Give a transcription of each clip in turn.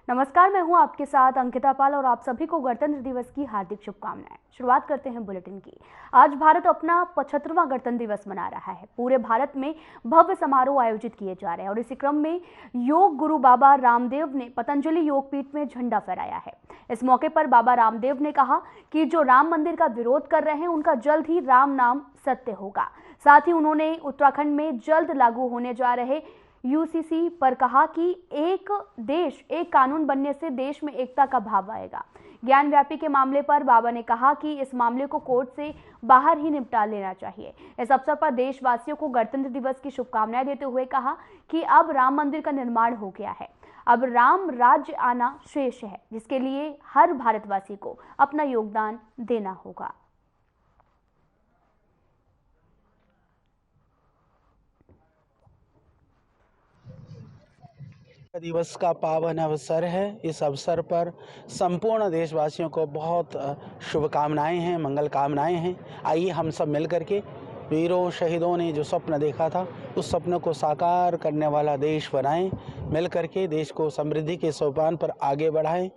नमस्कार, मैं हूं आपके साथ अंकिता पाल और आप सभी को गणतंत्र दिवस की हार्दिक शुभकामनाएं। शुरुआत करते हैं बुलेटिन की। आज भारत अपना 75वां गणतंत्र दिवस मना रहा है। पूरे भारत में भव्य समारोह आयोजित किए जा रहे हैं और इसी क्रम में योग गुरु बाबा रामदेव ने पतंजलि योगपीठ में झंडा फहराया है। इस मौके पर बाबा रामदेव ने कहा कि जो राम मंदिर का विरोध कर रहे हैं उनका जल्द ही राम नाम सत्य होगा। साथ ही उन्होंने उत्तराखंड में जल्द लागू होने जा रहे यूसीसी पर कहा कि एक देश एक कानून बनने से देश में एकता का भाव आएगा। ज्ञान व्यापी के मामले पर बाबा ने कहा कि इस मामले को कोर्ट से बाहर ही निपटा लेना चाहिए। इस अवसर पर देशवासियों को गणतंत्र दिवस की शुभकामनाएं देते हुए कहा कि अब राम मंदिर का निर्माण हो गया है, अब राम राज्य आना शेष है, जिसके लिए हर भारतवासी को अपना योगदान देना होगा। दिवस का पावन अवसर है। इस अवसर पर संपूर्ण देशवासियों को बहुत शुभकामनाएं हैं, मंगल कामनाएं हैं। आइए हम सब मिलकर के वीरों शहीदों ने जो स्वप्न देखा था उस सपनों को साकार करने वाला देश बनाएं, मिलकर के देश को समृद्धि के सोपान पर आगे बढ़ाएं।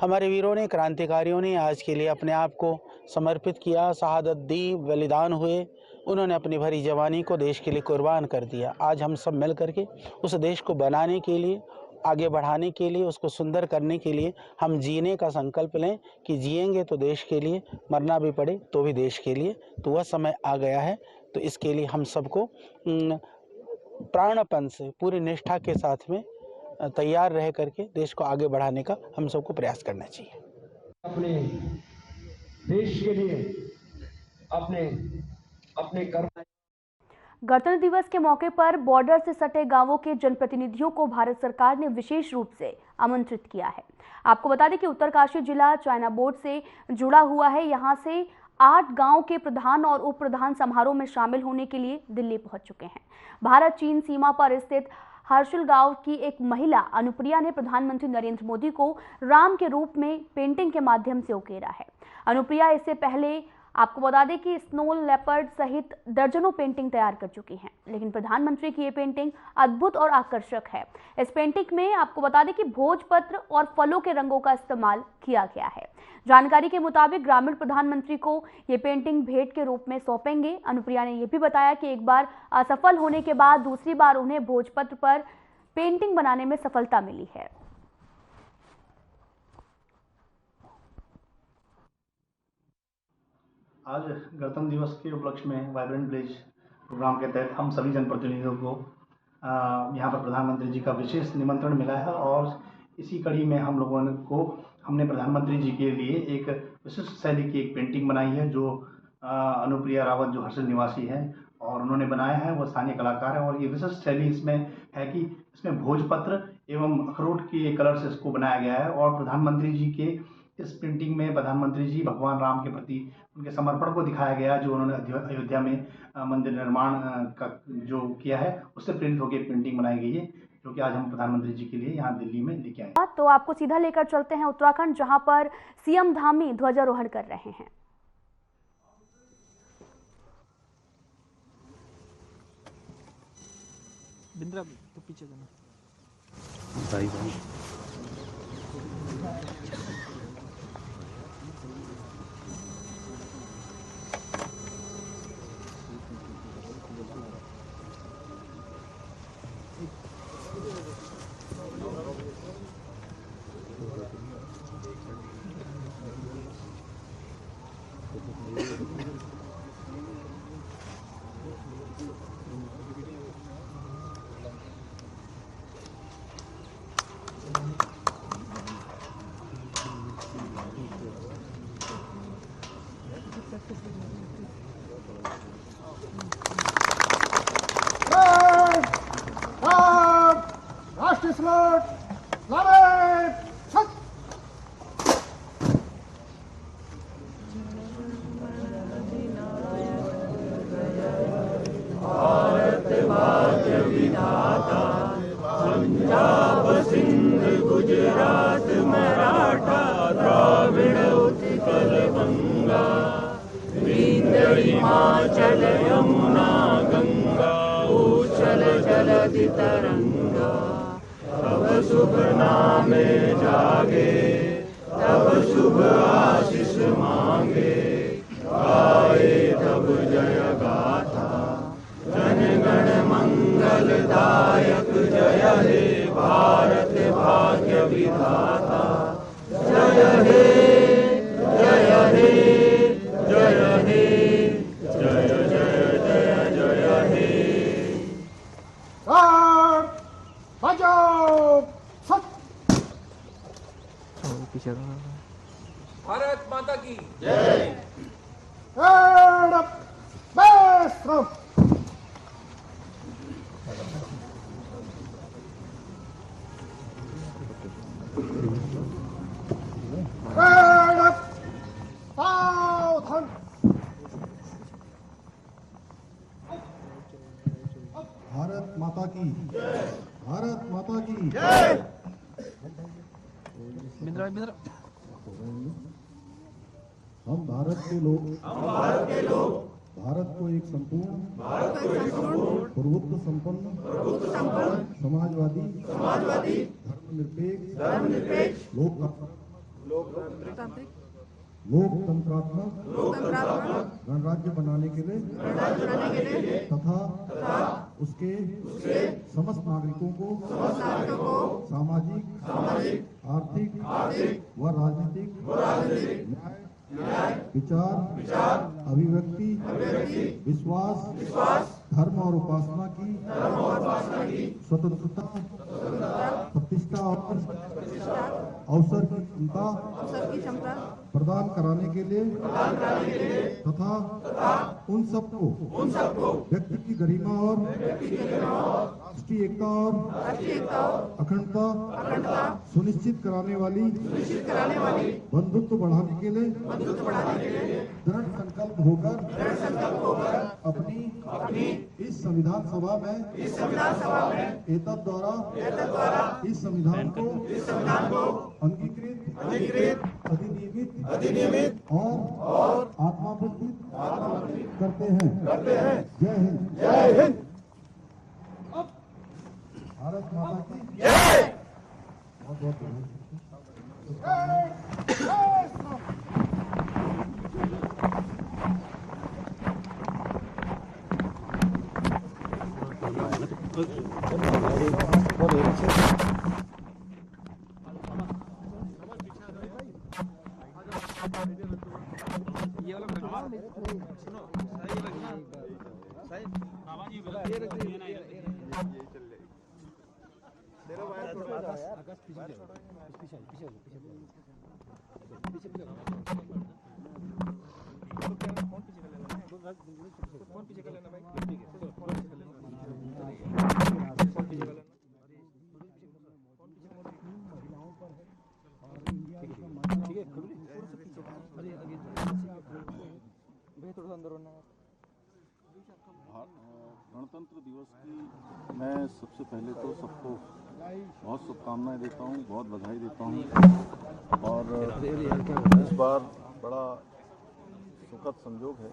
हमारे वीरों ने, क्रांतिकारियों ने आज के लिए अपने आप को समर्पित किया, शहादत दी, बलिदान हुए। उन्होंने अपनी भरी जवानी को देश के लिए कुर्बान कर दिया। आज हम सब मिल करके उस देश को बनाने के लिए, आगे बढ़ाने के लिए, उसको सुंदर करने के लिए हम जीने का संकल्प लें कि जिएंगे तो देश के लिए, मरना भी पड़े तो भी देश के लिए। तो वह समय आ गया है। तो इसके लिए हम सबको प्राणपन से, पूरी निष्ठा के साथ में तैयार रह करके देश को आगे बढ़ाने का हम सबको प्रयास करना चाहिए। अपने देश के लिए अपने कर्म। गणतंत्र दिवस के मौके पर बॉर्डर से सटे गांवों के जनप्रतिनिधियों को भारत सरकार ने विशेष रूप से आमंत्रित किया है। आपको बता दें कि उत्तरकाशी जिला चाइना बोर्ड से जुड़ा हुआ है। यहां से 8 गांव के प्रधान और उप प्रधान समारोह में शामिल होने के लिए दिल्ली पहुंच चुके हैं। भारत चीन सीमा पर स्थित हर्षिल गांव की एक महिला अनुप्रिया ने प्रधानमंत्री नरेंद्र मोदी को राम के रूप में पेंटिंग के माध्यम से उकेरा है। अनुप्रिया इससे पहले आपको बता दें कि स्नो लेपर्ड सहित दर्जनों पेंटिंग तैयार कर चुकी हैं, लेकिन प्रधानमंत्री की ये पेंटिंग अद्भुत और आकर्षक है। इस पेंटिंग में आपको बता दें कि भोजपत्र और फलों के रंगों का इस्तेमाल किया गया है। जानकारी के मुताबिक ग्रामीण प्रधानमंत्री को ये पेंटिंग भेंट के रूप में सौंपेंगे। अनुप्रिया ने यह भी बताया कि एक बार असफल होने के बाद दूसरी बार उन्हें भोजपत्र पर पेंटिंग बनाने में सफलता मिली है। आज गणतंत्र दिवस के उपलक्ष्य में वाइब्रेंट विलेज प्रोग्राम के तहत हम सभी जनप्रतिनिधियों को यहाँ पर प्रधानमंत्री जी का विशेष निमंत्रण मिला है और इसी कड़ी में हमने प्रधानमंत्री जी के लिए एक विशिष्ट शैली की एक पेंटिंग बनाई है जो अनुप्रिया रावत जो हर्षिल निवासी है और उन्होंने बनाया है। वो स्थानीय कलाकार है और ये विशिष्ट शैली इसमें है कि इसमें भोजपत्र एवं अखरोट के कलर से इसको बनाया गया है और प्रधानमंत्री जी के इस पेंटिंग में प्रधानमंत्री जी भगवान राम के प्रति उनके समर्पण को दिखाया गया जो उन्होंने अयोध्या में मंदिर निर्माण का जो किया है उससे प्रेरित होकर पेंटिंग बनाई गई है जो कि आज हम प्रधानमंत्री जी के लिए यहाँ दिल्ली में लेके आए। तो आपको सीधा लेकर चलते हैं उत्तराखंड, जहां पर सीएम धामी ध्वजारोहण कर रहे हैं। बिंद्रा तो पीछे जाना। राष्ट्रीय स्लोट लावेट छक। भारत भाग्य विधाता पंजाब सिंध गुजरात मराठा द्राविड़ उत्कल गंगा विंध्य हिमाचल यमुना गंगा उच्छल जलधि तरंगा तब शुभ नामे जागे, तब शुभ आशीष मांगे, गाए तब जय गाथा, जन गण मंगलदायक जय हे भारत भाग्य विधाता, जय हे जय हे जय हे जय जय जय जय हे। गार्ड बजाओ सत। पीछे भारत माता की गार्ड अप बेस्ट रहो। गार्ड अप सावधान। भारत माता की भारत माता की बिंद्रा बिंद्रा हम भारत के लोग भारत को एक संपूर्ण प्रभुत्व संपन्न समाजवादी धर्मनिरपेक्ष लोकतंत्रात्मक गणराज्य बनाने के लिए तथा उसके समस्त नागरिकों को सामाजिक आर्थिक व राजनीतिक न्याय विचार अभिव्यक्ति विश्वास धर्म और उपासना की स्वतंत्रता प्रतिष्ठा और अवसर की क्षमता प्रदान कराने के लिए तथा उन सबको व्यक्ति की गरिमा और राष्ट्रीय एकता और अखंडता सुनिश्चित कराने वाली बंधुत्व बढ़ाने के लिए दृढ़ संकल्प होकर अपनी इस संविधान सभा में एतद द्वारा इस संविधान को अंगीकृत अधिनियमित और आत्मावृत्ति करते हैं। जय हिंद। भारत माता की बहुत बहुत ये वाला सुनो सही रखना सही बाबा जी ये रख दिए ना ये चल ले तेरा वायर थोड़ा आकाश पीछे पीछे फोन पीछे कर लेना भाई ठीक है फोन पीछे कर लेना फोन पीछे कर लेना महिलाओं पर है और इंडिया ठीक है अरे आगे भाई थोड़ा अंदर होना है। गणतंत्र दिवस की मैं सबसे पहले तो सबको बहुत शुभकामनाएं देता हूं, बहुत बधाई देता हूं। और इस बार बड़ा सुखद संयोग है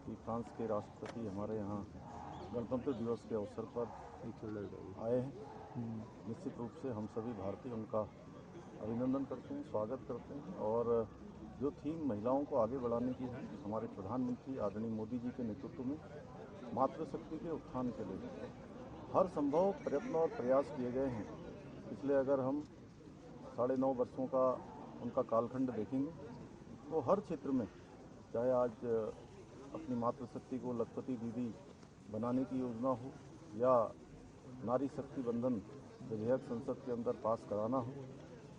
कि फ्रांस के राष्ट्रपति हमारे यहाँ गणतंत्र दिवस के अवसर पर आए हैं। निश्चित रूप से हम सभी भारतीय उनका अभिनंदन करते हैं, स्वागत करते हैं। और जो थीम महिलाओं को आगे बढ़ाने की है, हमारे प्रधानमंत्री आदरणीय मोदी जी के नेतृत्व में मातृशक्ति के उत्थान के लिए हर संभव प्रयत्न और प्रयास किए गए हैं। पिछले अगर हम 9.5 वर्षों का उनका कालखंड देखेंगे तो हर क्षेत्र में, चाहे आज अपनी मातृशक्ति को लखपति दीदी बनाने की योजना हो या नारी शक्ति बंधन विधेयक संसद के अंदर पास कराना हो,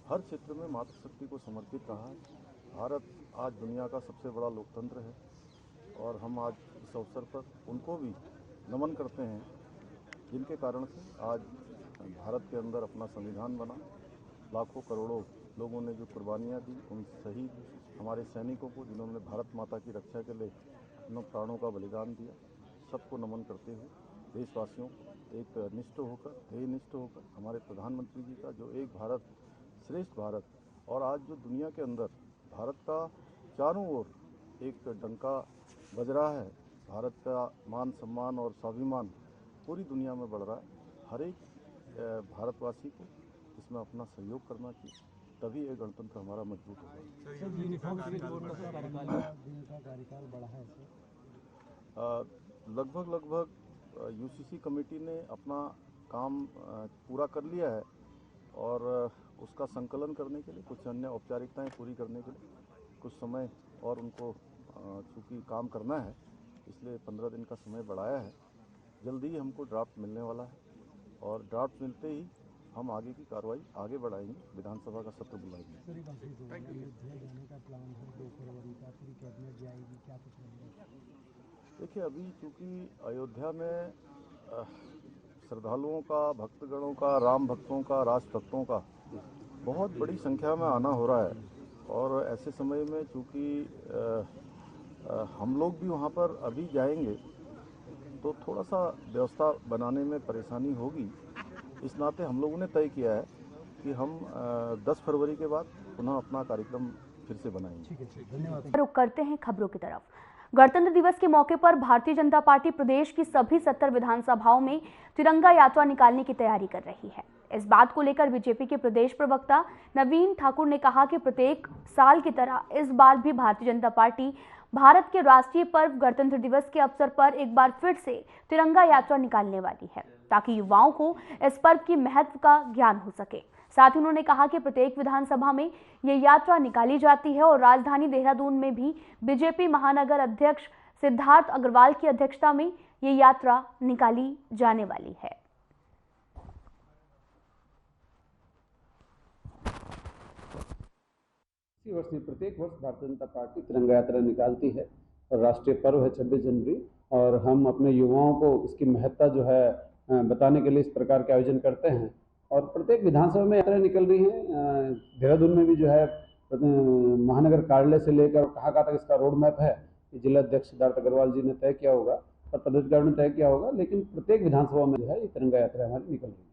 हर क्षेत्र में मातृशक्ति को समर्पित रहा है। भारत आज दुनिया का सबसे बड़ा लोकतंत्र है और हम आज इस अवसर पर उनको भी नमन करते हैं, जिनके कारण से आज भारत के अंदर अपना संविधान बना। लाखों करोड़ों लोगों ने जो कुर्बानियाँ दी, उन शहीद हमारे सैनिकों को जिन्होंने भारत माता की रक्षा के लिए अपनों प्राणों का बलिदान दिया, सबको नमन करते हुए देशवासियों एक निष्ठ होकर, ध्येयनिष्ठ होकर हमारे प्रधानमंत्री जी का जो एक भारत श्रेष्ठ भारत, और आज जो दुनिया के अंदर भारत का चारों ओर एक डंका बज रहा है, भारत का मान सम्मान और स्वाभिमान पूरी दुनिया में बढ़ रहा है। हर एक भारतवासी को इसमें अपना सहयोग करना चाहिए, तभी ये गणतंत्र हमारा मजबूत होगा। कार्यकाल बढ़ा है लगभग यूसीसी कमेटी ने अपना काम पूरा कर लिया है और उसका संकलन करने के लिए कुछ अन्य औपचारिकताएं पूरी करने के लिए कुछ समय और उनको चूँकि काम करना है, इसलिए 15 दिन का समय बढ़ाया है। जल्दी ही हमको ड्राफ्ट मिलने वाला है और ड्राफ्ट मिलते ही हम आगे की कार्रवाई आगे बढ़ाएंगे, विधानसभा का सत्र बुलाएंगे। देखिए, अभी चूँकि अयोध्या में श्रद्धालुओं का, भक्तगणों का, राम भक्तों का, राज भक्तों का बहुत बड़ी संख्या में आना हो रहा है और ऐसे समय में चूँकि हम लोग भी वहाँ पर अभी जाएंगे तो थोड़ा सा व्यवस्था बनाने में परेशानी होगी। इस नाते हम लोगों ने तय किया है कि हम 10 फरवरी के बाद पुनः अपना कार्यक्रम फिर से बनाएंगे। रुक करते हैं खबरों की तरफ। गणतंत्र दिवस के मौके पर भारतीय जनता पार्टी प्रदेश की सभी 70 विधानसभाओं में तिरंगा यात्रा निकालने की तैयारी कर रही है। इस बात को लेकर बीजेपी के प्रदेश प्रवक्ता नवीन ठाकुर ने कहा कि प्रत्येक साल की तरह इस बार भी भारतीय जनता पार्टी भारत के राष्ट्रीय पर्व गणतंत्र दिवस के अवसर पर एक बार फिर से तिरंगा यात्रा निकालने वाली है, ताकि युवाओं को इस पर्व की महत्व का ज्ञान हो सके। साथ ही उन्होंने कहा कि प्रत्येक विधानसभा में ये यात्रा निकाली जाती है और राजधानी देहरादून में भी बीजेपी महानगर अध्यक्ष सिद्धार्थ अग्रवाल की अध्यक्षता में ये यात्रा निकाली जाने वाली है। इसी वर्ष में प्रत्येक वर्ष भारतीय जनता पार्टी तिरंगा यात्रा निकालती है और राष्ट्रीय पर्व है 26 जनवरी, और हम अपने युवाओं को इसकी महत्ता जो है बताने के लिए इस प्रकार के आयोजन करते हैं। और प्रत्येक विधानसभा में यात्रा निकल रही है। देहरादून में भी जो है महानगर कार्यालय से लेकर कहाँ तक इसका रोड मैप है, जिला अध्यक्ष सिद्धार्थ अग्रवाल जी ने तय किया होगा और पदाधिकारियों ने तय किया होगा, लेकिन प्रत्येक विधानसभा में जो है ये तिरंगा यात्रा हमारी निकल रही है।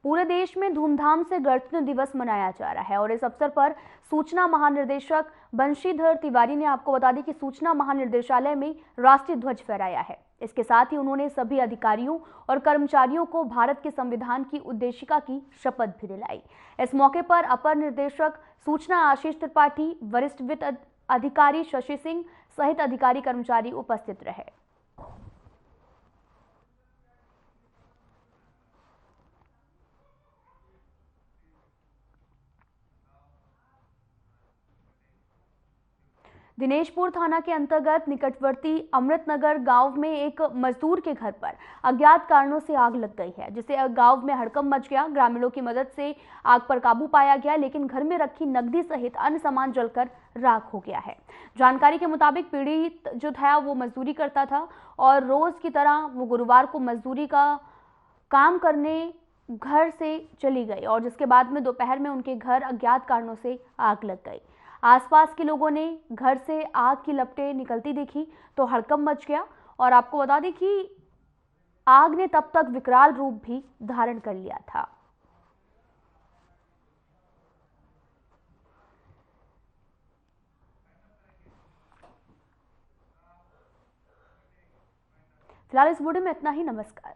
पूरे देश में धूमधाम से गणतंत्र दिवस मनाया जा रहा है और इस अवसर पर सूचना महानिदेशक बंशीधर तिवारी ने आपको बता दी कि सूचना महानिदेशालय में राष्ट्रीय ध्वज फहराया है। इसके साथ ही उन्होंने सभी अधिकारियों और कर्मचारियों को भारत के संविधान की उद्देशिका की शपथ भी दिलाई। इस मौके पर अपर निदेशक सूचना आशीष त्रिपाठी, वरिष्ठ वित्त अधिकारी शशि सिंह सहित अधिकारी कर्मचारी उपस्थित रहे। दिनेशपुर थाना के अंतर्गत निकटवर्ती अमृतनगर गांव में एक मजदूर के घर पर अज्ञात कारणों से आग लग गई है, जिससे गांव में हड़कंप मच गया। ग्रामीणों की मदद से आग पर काबू पाया गया, लेकिन घर में रखी नकदी सहित अन्य सामान जलकर राख हो गया है। जानकारी के मुताबिक पीड़ित जो था वो मजदूरी करता था और रोज की तरह वो गुरुवार को मजदूरी का काम करने घर से चली गई और जिसके बाद में दोपहर में उनके घर अज्ञात कारणों से आग लग गई। आसपास के लोगों ने घर से आग की लपटें निकलती देखी तो हड़कंप मच गया और आपको बता दें कि आग ने तब तक विकराल रूप भी धारण कर लिया था। फिलहाल इस वीडियो में इतना ही। नमस्कार।